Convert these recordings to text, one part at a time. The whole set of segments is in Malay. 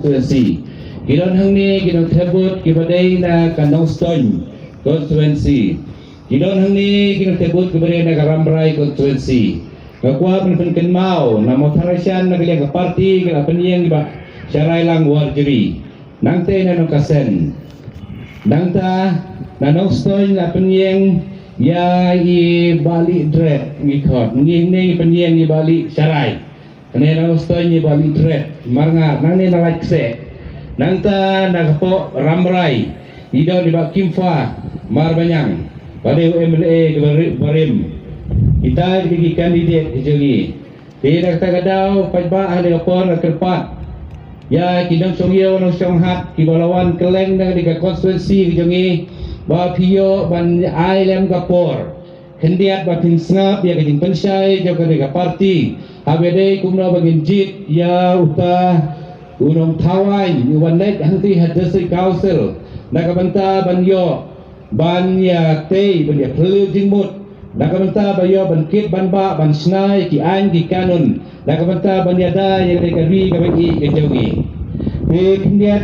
constituency. Gidon hangni gidon tebut kibadai na Kandang Stone constituency. Gidon hangni gidon tebut kibadai na Karambrai constituency. Kakwa penken mau na motarasyan na galing parti kala penyeng ba syarai lang warjeri. Nangte na nong kasen. Nangta na nong Stone na penyeng ya i balik dret ngikot ngini penyeng i balik syarai. Kene nong Stone i balik dret marngar nang ne na laikse. Nangta nagpo Ramrai idaw di bak Kimfa Marbanyang pada UMLA ke Barim kita dibagi kandidat hijau tidak kata kadau pajba ahli lapor kerpat ya kidang songyo nang songhat kibalawan keleng dengan di konstituensi hijau ba pio ban ailem kapor kendiat ba pinsngap ya kajing pensai jauh ke parti habede kumna bagin jit ya utah Unong Tawai, Yuan Lek Hanti had District Council, Nakabanta Banyo, Banya Tei, Banya Pelu Jingmut, Nakabanta Bayo, Ban Kit Banba, Ban Snai, Ki An, Ki Kanun, Nakabanta Banyada, yang Rekari, Kabagi, Kejawi. Kemudian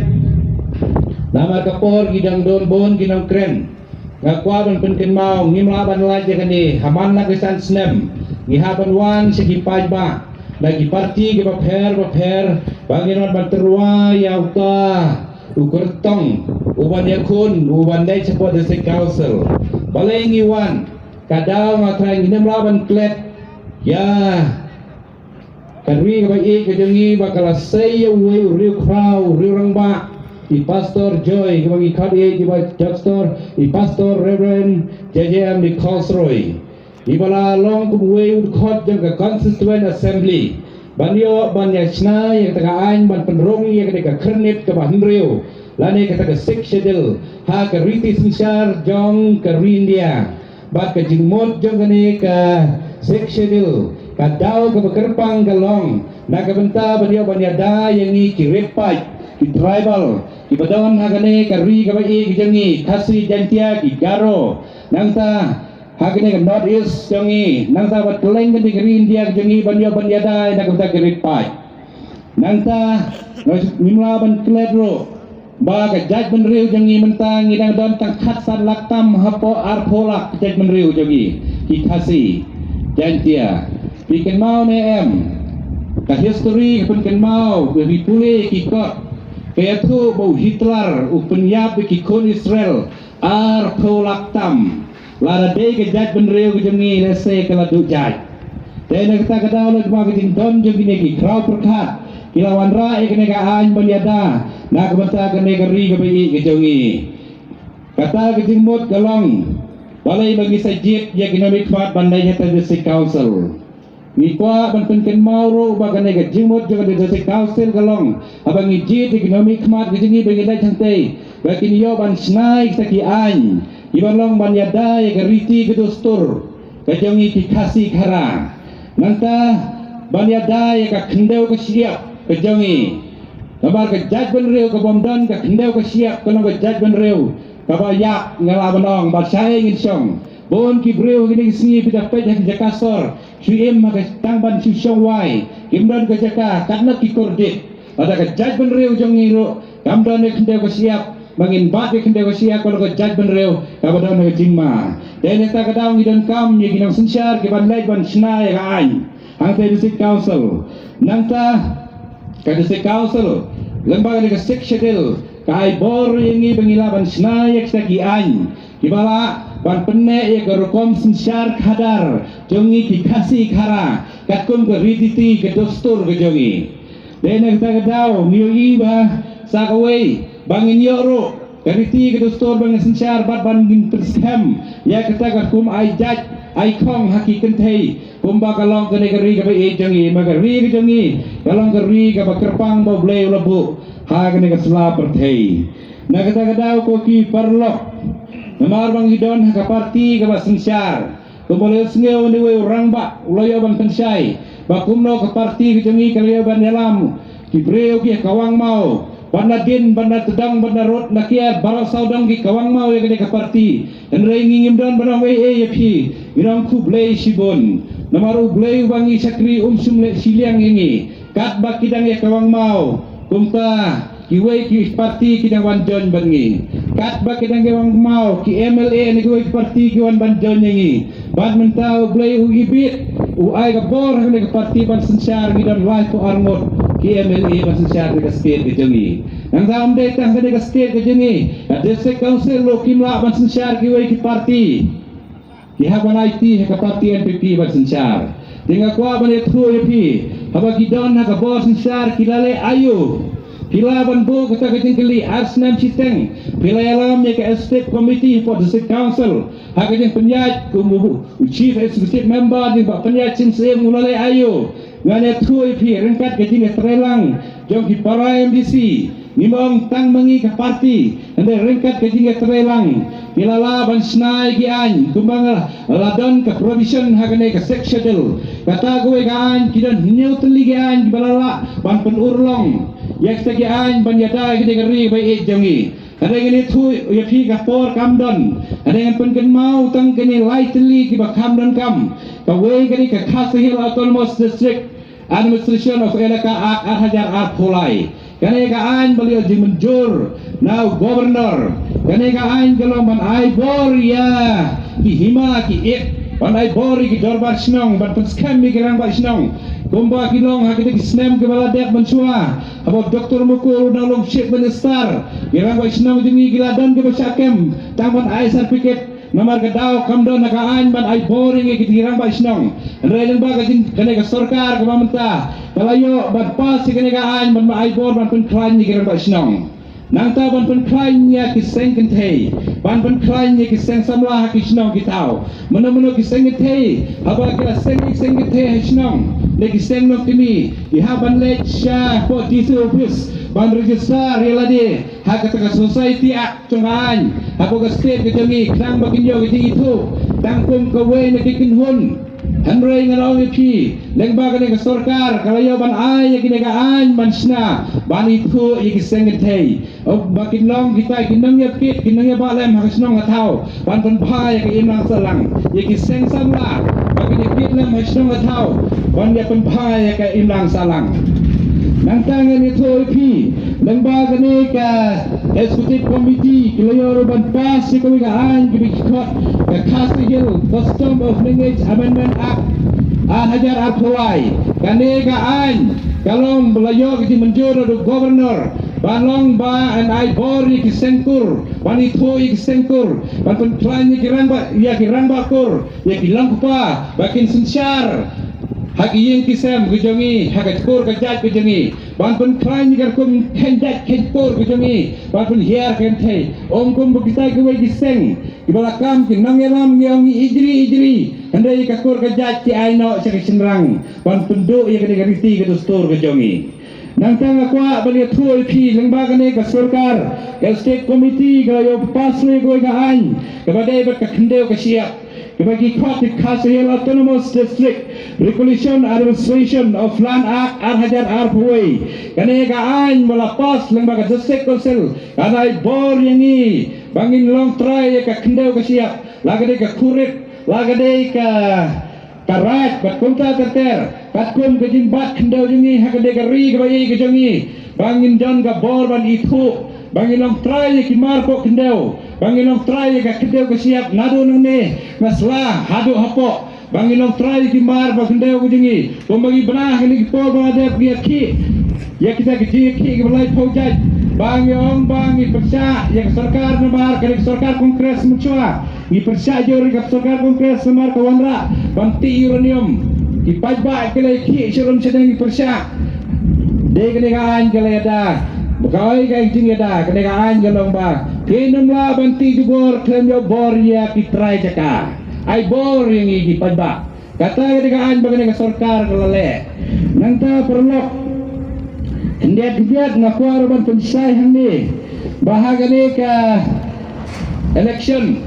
nama Kapor, Gidang Don Bon, Gidang Kren, Ngakwa Ban Penken Mau, Ngimla Ban Laja Kani, Haman Nakisan Snem, Ngihaban Wan, Segi Pajba, lagi parti ke baper banginon banterua ya uta ukertong uban yakun uban dai support district council balai ngiwan kadau matrai nginem laban klet ya kadwi ke bai ke jengi bakal say we riu krau riu rangba i pastor joy ke bagi kadi di bai pastor i pastor reverend JJM di Khosroy Ibala long kumwe udkhot jang ke constituent assembly banyo banya chna yang tengah ain ban penrong yang ke kernit ke bahnriu lane ke tengah sik schedule ha ke riti sinsar jong ke rindia bat ke jingmot jong ke sik schedule ka dau ke bekerpang ke long na ke benta banyo banya da yang ni ki red pipe ki tribal ki badon ha ke ri ke bai ki jangi khasi jantia ki garo nangta Hakene kan North East jongi nangta bat keleng kan di India jongi banyo banyada na kota gerit pai nangta nimla ban kledro ba ka jaj ban riu jongi mentang ngidang don tang khatsan laktam hapo arpolak jaj ban riu jongi ki khasi jantia bikin mau ne em ka history pun kan mau bi pule ki kot petu bau Hitler upenyap ki kon Israel arpolak tam Lara day ke jaj benreu ke jengi lese kala du jaj. Tena kita kadau lag ma ke jing don jengi ne ki krau perkat. Kilawan ra e kene ka an banyada. Na ke banta ke ne ri ke bai ke jengi. Kata ke jing mot galong. Balai bagi sajit ya economic fat bandai nyata district council. Ni kwa ban penken mauro ba ke ne ke jing mot juga district council galong. Abang ijit economic fat ke jengi bagi dai santai. Bagi niyo ban snai saki an. Ibalong banyada ya geriti ke dostur kejongi ki kasi khara nanta banyada ya ka khendeu ke siap kejongi kabar ke jaj benreu ke bomdan ke khendeu ke siap kono ke jaj benreu ka bayak ngala banong ba sai ngin song bon ki breu gini singi pita pej hak jakasor suim ma ke tangban si song wai kimdan ke jaka karna ki kordit ada ke jaj benreu jongi ro kamdan ke khendeu ke siap bangin bat ke khendeu sia kalau ke jaj benreu ka badon ke jingma den ta ka daung gidan kam ye ginang sensyar ke ban lai ban snai ka an hang te district council nangta ka district council lembaga ke sik schedule ka ai bor yengi bangila ban snai ek ki an kibala ban penne ye ke rokom sensyar khadar jongi ki khasi khara katkum ke riditi ke dostur ke jongi den ta ka daung niyo iba sakawai bangin yoro kariti ke dostor bangin sensyar bat bangin perskam ya kata kum ai jaj ai khong haki kenthei kumba kalong ke negeri ke bai jangi magari ke jangi kalong keri ke bakerpang bo bleu lebu ha ke negeri sela perthei na kata kadau ko ki parlok namar bang hidon ha parti ke ba sensyar kumboleu sneu ni we orang ba uloyo ban pensai ba kumno ke parti ke jangi kalio ban dalam ki breu ki kawang mau Banda din, banda tedang, banda rot, nakiat, barak saudang ki kawang mau ya kene ke parti. Dan rai ngingim dan barang wei ya pi. Irang ku blei sibon. Namaru blei wangi sakri sumle siliang ini. Kat bak kidang ya kawang mau. Kumta kiway ki parti kidang wan jon bangi kat ba kidang gewang mau ki MLA ni kiway parti ki wan ban jon ngi ban mentau blay u ibit u ai ga bor ni parti ban sensar gidan life ko armot ki MLA ban sensar ni state ke jongi nang daam de tang ke state ke jongi district council lo kimla ban sensar kiway ki parti ki haban IT ke parti NPP ban sensar dengan kuah balik tu pi, apa kita nak bos sensar kilale ayu, kilaban bo kita kecing keli arsnam citeng, pilai alam ya ke estate committee for the state council, hak kecing penyat kumu chief executive member di bak penyat cincin mulai ayu, ngane tu pi rengkat kecing terelang, jom ki para MDC. Nimong tang mengi ke parti ande rengkat ke jinga terelang pilala ban snai gi an kumbang ladon ke provision hagane ke sectional kata gue gaan kidan hinyau teli gi an balala ban pen urlong yak gi an ban yada gi ngeri bai e jongi ada ngini thu ya phi ka por kamdon ada ngan pen ken mau tang kini lai teli ki ba kamdon kam ka we gani ka khasihil autonomous district administration of elaka ak hajar ar pulai kanegaan beliau dimenjur now governor kanegaan kalau man ai bor ya ki hima ki ek man ai bor ki dorbar snong ban penskam mi gerang ba snong gomba ki long hakite ki snem ke bala dek mansua abo doktor mukul nalong chief minister gerang ba snong dini giladan ke basakem taman ai certificate nomor kedau kamdon nakaan ban ai boring ki dirang ba snong releng ba kanega sarkar ke mamenta kalayo ban pas kanega ban ai bor ban pen klan ni gerang ba snong nangta ban pen klan nya ki seng kentei ban pen klan nya ki seng samlah ki snong ki tau meno ki seng kentei aba ki seng kentei snong le ki seng no kini i haban le sha po disu office ban register relade hak kata society ak chongan ako ka state ke jongi krang bakinyo ke itu tangkum ka we ne kikin hun hanrei ngarong pi lengba ka sarkar kalayo ban ai ki nega an mansna ban itu i kisengtei ok bakin long kita kinang ya kit kinang ya balem hakisnong atau ban ban bhai ke imang salang i kiseng samla bakin kit lem hakisnong atau ban ya ban bhai ke imang salang nangtangan itu pi lembaga ni ka executive committee kelayo ban pas si kawigaan gibikot ka Castle Custom of Language Amendment Act hajar aphuai kanegaan kalong belayo ki menjur do governor balong ba and I bori ki sengkur ban itu ki sengkur ban penklan ni kirang ba kur ya kilang pa bakin sensar hak iyeng kisam gujongi hak kur kajat gujongi ban pun klan ni kum kendat kenpur gujongi ban pun hiar kentei om kum bukita kuwe giseng ibalakam ki nangelam ngiong ijri andai ka kur kajat ki aino sa kisenrang ban pun do ya kene gariti ke dostor gujongi nangtang akwa bali thuoi phi lembaga ne ka sarkar state committee ga yo paswe go ga an ka badai ba ka khendeu ka siap bagi Kota Castle Autonomous District Regulation Administration of Land Act hajar arpuai kanega an melapas lembaga district council kanai bor yangi bangin long try ka kendeu ka siap lagade ka kurit lagade ka karat bat konta terter patkum ka jimbat kendeu yangi hakade ka ri ka bai ka jangi bangin jon ka bor ban itu bangin long try ki marpo kendeu Banginong try ka kendeu ka siap nado nang ne nasla hadu hapo banginong try ki mar ba kendeu ko jingi pembagi benah ni po ba de ki ya kita ki ki balai pojaj bangyong bangi persa yang sarkar namar ka sarkar kongres mucua ni persa jori ka sarkar kongres namar ka wanra banti uranium ki pajba kele ki surum sedang ni persa de kenegaan kele ada Bakawai ka jing ada kenegaan galong ba kinum la banti jubor klem yo bor ya kitrai jaka ai bor yang igi padba kata kenegaan bagane ka sarkar kalale nangta perlok ndiat ngakuar ban pensai hangni bahagane ka election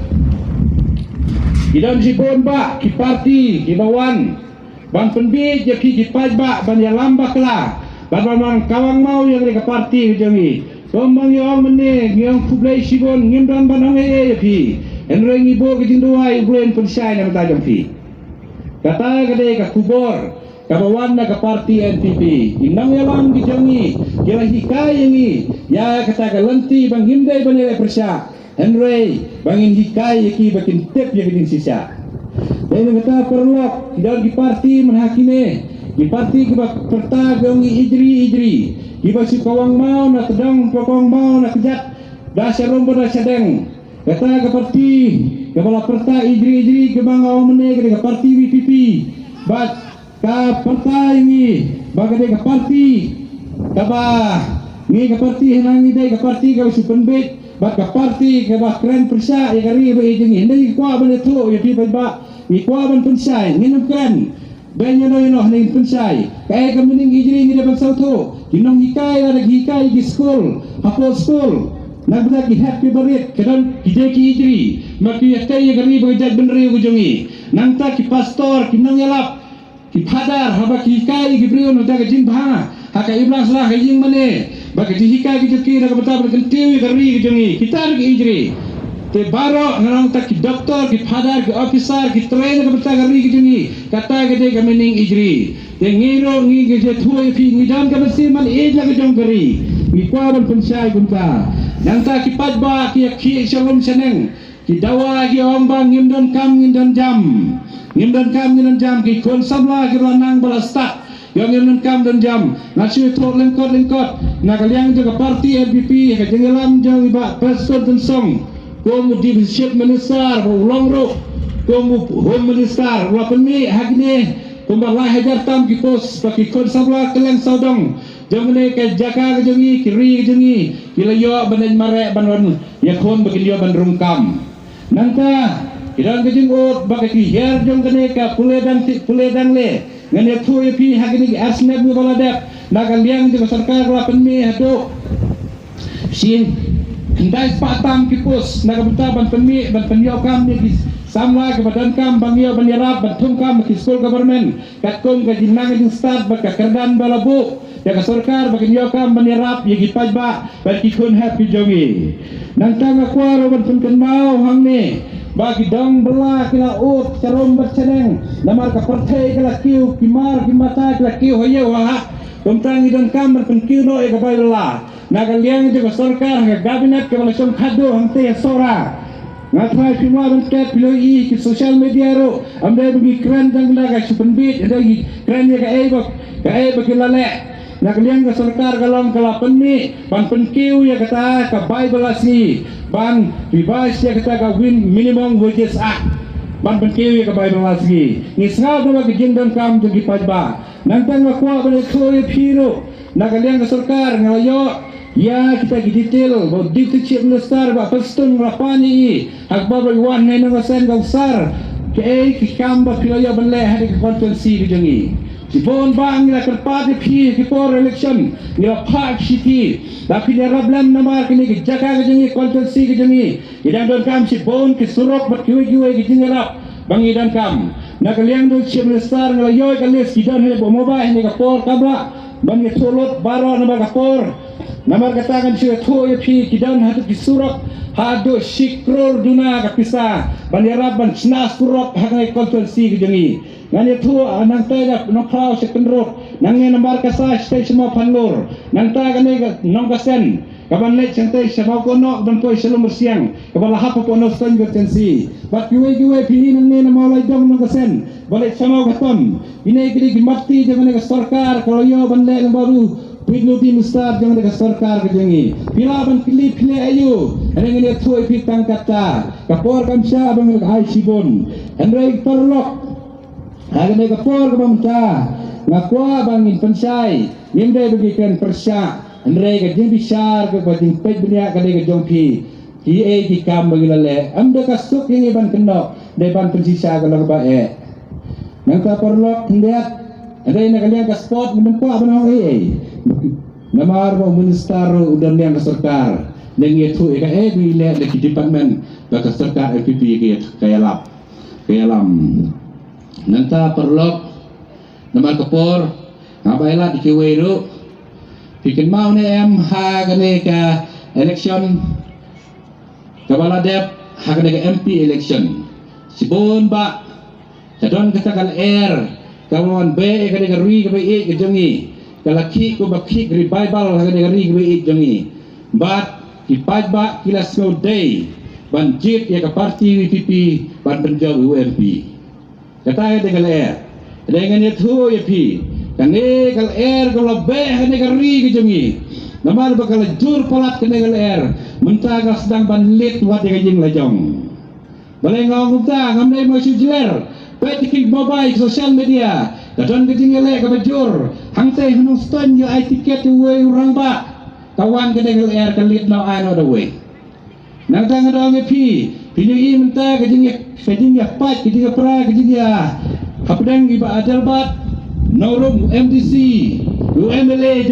idon sipon ba ki parti ki bawan ban penbi je ki padba ban ya lamba kala ban kawang mau yang ke parti jangi Kombang yang mene yang kublai sibon ngimdan banang pi enreng ibo ke jinduai bulan pensai na tajam pi kata gede ka kubor kabawan na ka parti NPP inang yalang gijangi kila hikay yangi ya kata galanti bang himday banila persya Henry bangin hikay yaki bakin tip yakin sisa dan kata perlok tidak di parti menhakime di parti kiba perta gongi idri kiba si kawang mau na tedang pokong mau na kejat dasar rombo na sedeng kata ke parti kepala perta idri kebang awam mene ke parti VPP bat ka parta ini bagai ke parti kaba ni ke parti henangi dai ke parti ka supenbet bat ka parti ke bah keren persa ya kari ba ejeng ini kwa ban tu ya pi ba ni kwa ban pensai ni keren banyak no ni pensai kaya ka mening ijri ni dapat sauto kinong hikai ada hikai di school hafal school nagda ki happy barit kedan kijeki ijri maki yatai kari ba jag benri ujongi nangta ki pastor kinong yalap ki padar haba ki hikai ki brio no daga jin bha haka iblas lah hijing mane baka ji hikai ki joki daga bata ber kentiu kari ki jongi kitar ki ijri te baro nang tak ki doktor ki padar ki officer ki trainer ka bata kari ki jongi kata gede ka mening ijri te ngiro ngi ke je thuai phi ngi dan ka mesti man ej la ka jong kari ni kwa ban pensai gunta nang ta ki padba ki ki shalom seneng ki dawa ki ombang ngimdon kam ngimdon jam ki kon samla ki ranang balastak yang ngimdon kam don jam nasi thot lengkot nakaliang jaga parti LPP ka jenggelam jang iba person tensong komu diviship minister ulong ro komu home minister wapen mi hagne kumbalah hajar tam ki pos baki kon samla keleng saudong jamane ke jaka ke jengi kiri ke jengi kilayo banan mare banwan yakon bagi liyo ban rungkam nangka kirang ke jengot bagi her jong kene ka puledang le ngane thu pi hagini asnab mi baladap nagaliang di sarkar lapan mi hado sin hindai patam ki pos nagabta ban penmi ban penyo kam ni samla ke badan kam bangyo banirap batum kam ki school government katkom ke jinang jing start baka kerdan balabu ya ka sarkar bagi nyokam banirap ya gi pajba bagi kun happy jongi nantang akwa ro ban pun mau hang ni bagi dong bela kila ut carom berceneng namar ka partai kala kiu kimar kimata kala kiu hoye wa tentang idon kam ban kiu no e ka baila nagaliang je ka sarkar ka kabinet ke bala som khado hangte sora ngatai semua bentuk piloi ke social media ro amde bagi keren dang laga supenbit ada keren ya ka bagi lalek nakaliang ka sarkar kalong kalapan ni ban penkiu ya kata ka bible asni ban revise ya kata ka win minimum wages act ban penkiu ya ka bible asni ni sngau do bagi jindon kam tu gi pajba nantang akwa bale khoi phiro nakaliang ka sarkar ngalayo ya kita gi detail bo detail chief minister ba pastun rapani akbar wan ne no sen gausar ke kamba pilaya banle hadi constituency gi jangi Sipon bang nila kerpati pi before election nila park city tapi dia rablan namar kini ke jaga ke jengi konstitusi ke jengi idang don kam sipon ke surok berkiwe-kiwe ke jengi rap bang idang kam nak liang don chief minister nila yoy kalis kidan hele bo mobile ni kapor kabla bang ni solot baro nama kapor namar katakan siya to pi kidan hatu kisurok hado sikror duna kapisa banirap ban snas kurok hakai konstitusi ke jengi ngani tu nang tega no kraw second road nang ni nambar kasa station mo panlor nang ta gani nong kasen kaban lek santai sabau kono dan poi selum bersiang kabala hapo pono ston bertensi bat giwe pi nang ni namau lai dong nong kasen balik samau katon ini kini gimati jangan ke sarkar kalau yo ban lek baru Pidnuti Mustar jangan ke sarkar ke jengi pila ban pilih ayu ada ngini tu pi tangkata kapor kamsya bang ai sibon Henry Perlok Hagan ka por ka mamta ngakwa bangin pensai nimde bagikan persya andre ka jing bisar ka bating pet dunia ka de jongpi ki ki kam bagilale amde ka suk yang iban keno de ban pensisa ka lang bae nang ka porlok hendak andre na kalian ka spot ngem ko abanong namar mo minister udan yang ka sarkar deng yetu ka bile de department ba ka sarkar FPP kaya lam nanta perlok namar kapor ngabailat dikiwero bikin mau ne em ha gane ka election kabaladep ha gane ka MP election sibon ba kadon katakal air kawan be ka de ri ka be e ka jangi kalaki ko bakhi ri bible ka de ri ka be e jangi but ki pajba kila slow day ban jit ya ka parti WPP ban penjau UMP kata de galer dengan itu ya pi kane kal air kalau be kane ri ka jangi namar bakal jur palat kane kal air mentaga sedang ban lit wat de jing lajong balengong ta ngamne mo sujler petiking mobile social media kadon kejing ele ka bajur hangte hunung ston yo ai tiket we urang ba kawan kene kal air kalit no ai no the way nang tang dong pi pinyu i menta kejing ya pat kejing pra kejing ya hapdang iba adalbat norum MDC UMLA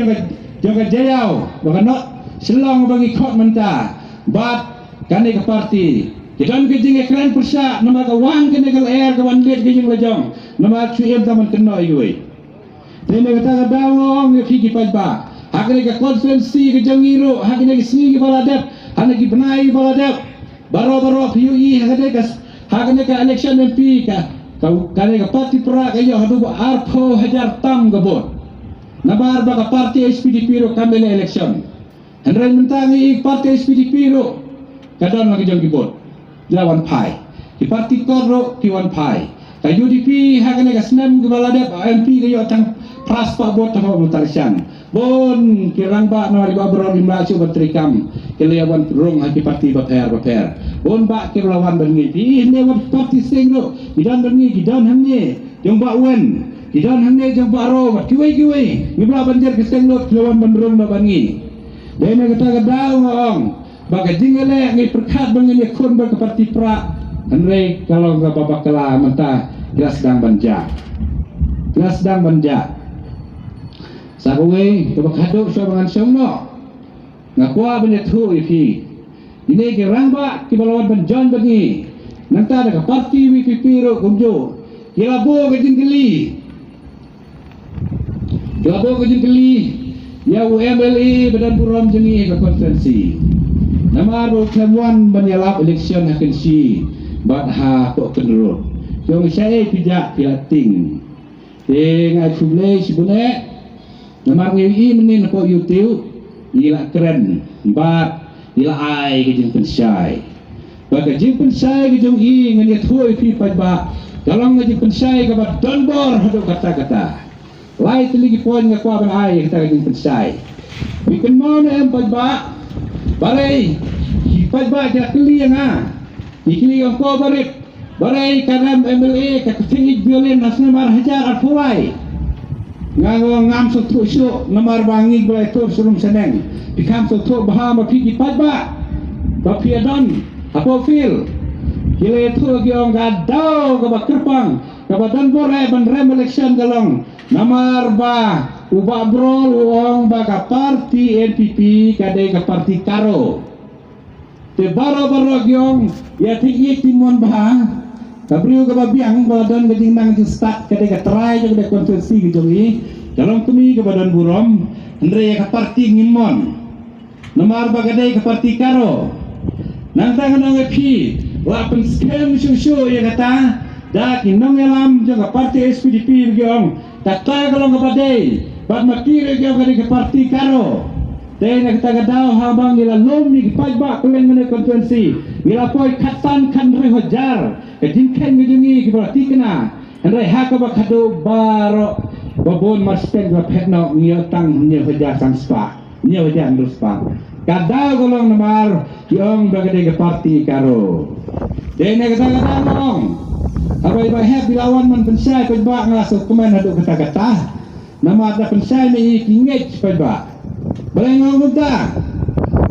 jaga jayau bakano selong bagi khot menta bat kane ka parti Kidan kejing ekran persa nama kawan kene kal air kawan liat kejing lajong nama cuem taman kena iwe. Tene kata dawong fiki pajba. Hakne ka konferensi kejang iro, hakne ka singi baladap, hakne ki benai baladap. Baro PUI hakne ka election MP ka kane ka parti pra kayo hadu arpo hajar tam gabon. Nabar ba ka parti SPDP ro kamene election. Henry mentangi parti SPDP ro kadon lagi jang gibon. Lawan pai di parti korro kiwan pai ka UDP hakane ka senam gebalade MP ka yo tang praspa bot ta mutarisyan bon kirang ba no riba bro limla chu batrikam keliawan rong haki parti baper bon ba kirlawan bengi di ne wa parti singro idan bengi idan hamne jong ba wen idan hamne jong ba ro kiwe ngibla banjar kesenglo kilawan bandrong ba bengi dene kata gadau ngong baga jingale ngi perkat bangani kon ba ke parti pra andre kalau ga babak kala menta gelas dang banja sabuwe ke bakado so bangan songno ngakwa banya thu ifi ini ke rangba ki balawan banjon bagi nanta da parti WPP ro kumjo kilabo ke jingli ya UMLA badan buram jengi ke konferensi nama ro kemuan banyalap election hakin si badha ko kenurut yung saya pijak pilating ngai fule sibune nama ngi menin ko YouTube ila keren bat ila ai ke jing pensai baga jing pensai ke jong i ngani thoi pi pajba dalam ngaji pensai ke bat donbor hado kata-kata lai teligi poin ngakwa ban ai kita jing pensai bikin mon em pajba balai pajba ja kli nga ikli ko barit balai karam MLA ka tinggi biolin nasna mar hajar arfulai ngam so truso namar bangi balai tur surum seneng pikam so to bahama pigi pajba bapiadon apo fil kile tu giong gadau ka bakerpang ka badan bore ban rem election galong namar ba uba brol uang baga parti NPP kade ka parti karo te baro gyong ya tinggi timon bah kabriu ka babiang badan gading nang start kade ka try jog de konferensi gijogi dalam kumi ka badan burom andre ka parti ngimon namar ba kade ka parti karo nang tangan nang pi lapen scam shushu ya kata da kinong elam jog ka parti SPDP gyong kata kalau ngabade bat makire gyong kade ka parti karo Tena kita gadau habang ila lom ni pajba kulen mene konferensi ila poi katan kan re hojar kedingken ngejungi kiberati kena andre haka ba kado baro babon masten ba petno ngiyotang nyo hojar sang spa nyo hojar ndus spa gadau golong namar yong bagade ke parti karo tena kita gadau abai ba heb bilawan man pensai pajba ngasuk kemen hadu kata-kata nama ada pensai ni kingej pajba balengong muda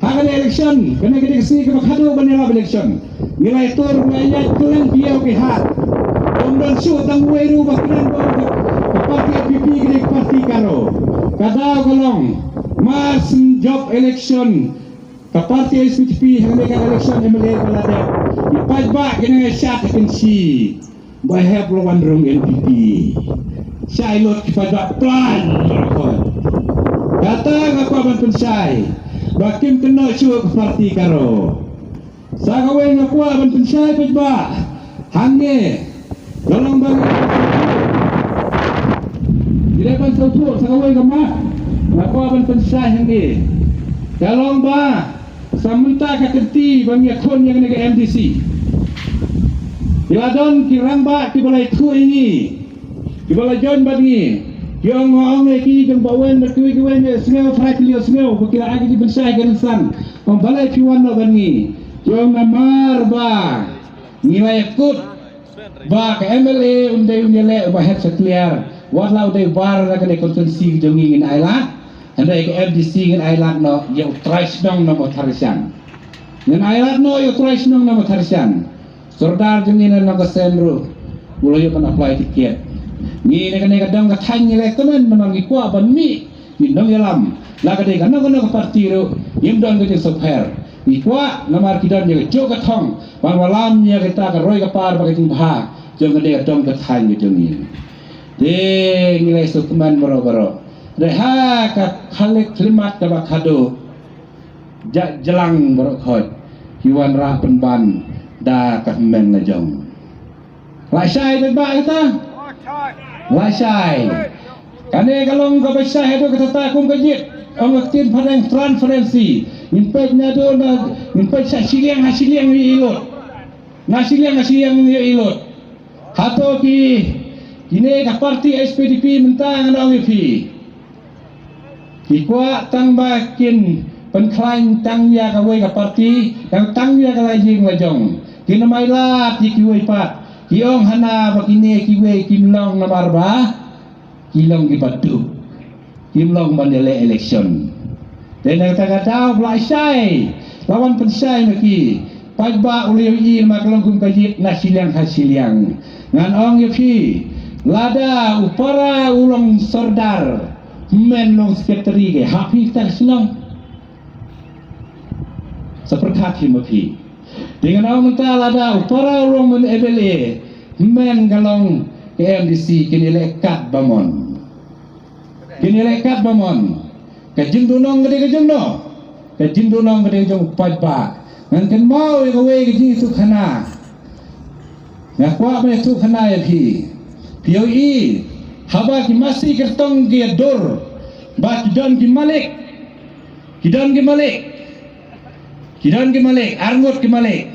hakan election kena kita kesini ke makhado banela election nilai tur ngayat kulen biau ke hat omdan su tang weru bakran bo parti PP ke parti karo kada golong mas job election ke parti SPDP hakan election MLA balade ipajba kena syat kensi bahaya lawan rong NPP sailot ipajba plan kata ngakuaban pensai bakim kena syuk parti karo sagawe ngakuaban pensai pejba hange golong bagi Bila ban sautu sakawai gamak. Apa ban pensah yang ni. Kalau ba samenta ka kenti bang yakon yang nega MDC. Iladon ki ramba ki balai thu ini. Ki balai jon bagi. Ki ong ki jeng bawen berkuwi kuwen smell fry pilio smell kira agi di pensah kan san. Om balai piwan no bani. Jong namar ba. Nilai kut ba ke MLA undai unyele ba het sekliar. Walau day bar na kene konsensi jongi ngin ailat, andai ke MDC ngin ailat no yau trais nong no motarisian. Ngin ailat no yau trais nong no motarisian. Sordar jongi na no kesenru, ulo yau kan apply tiket. Ni ne kene kadang katang ngilek temen menang ikwa ban mi, nong yalam. La kene kan no parti ru, yim don ke soper. Ikwa namar kidan ye jo katong, bang walam ye kita ka roi kapar bagai timbah, jong kene kadang katang jongi. De nilai sukuman boro-boro. Deha ka khalik klimat ka bakado. Jelang berokot. Hiwan rah penban da ka men na jong. Lai sai ben ba kita? Lai sai. Kane kalong ka besai itu kita tak kum kajit. Ong tin padang transferensi. Impej na do na impej hasiliang ni ilot. Nasiliang ni ilot. Hato ki ini ka parti SPDP mentang ang UFI. Ikwa tang bakin penklain tang ya ka wei ka parti yang tang ya ka lajing lajong. Kinamay lat ikiwei pat. Kiong hana bakine kiwei kimlong na barba. Kilong gibatu. Kimlong mandele election. Dan ang taga-tao blaisay. Lawan pensay naki. Pagba uliwi maklong kung kajit na siliang. Ngan ong UFI. Lada upara ulong sordar menong sekretari ke hapi tak senang seperti mapi dengan awak mentah lada upara ulong men MLA men galong ke MDC kini lekat bamon kajing dunong gede kajing no kajing dunong gede kajing pajba ngan kan mau yang away kajing itu khana ngakwa me itu khana ya pi POE haba ki masih kertong ki dor ba kidan ki malik arngot ki malik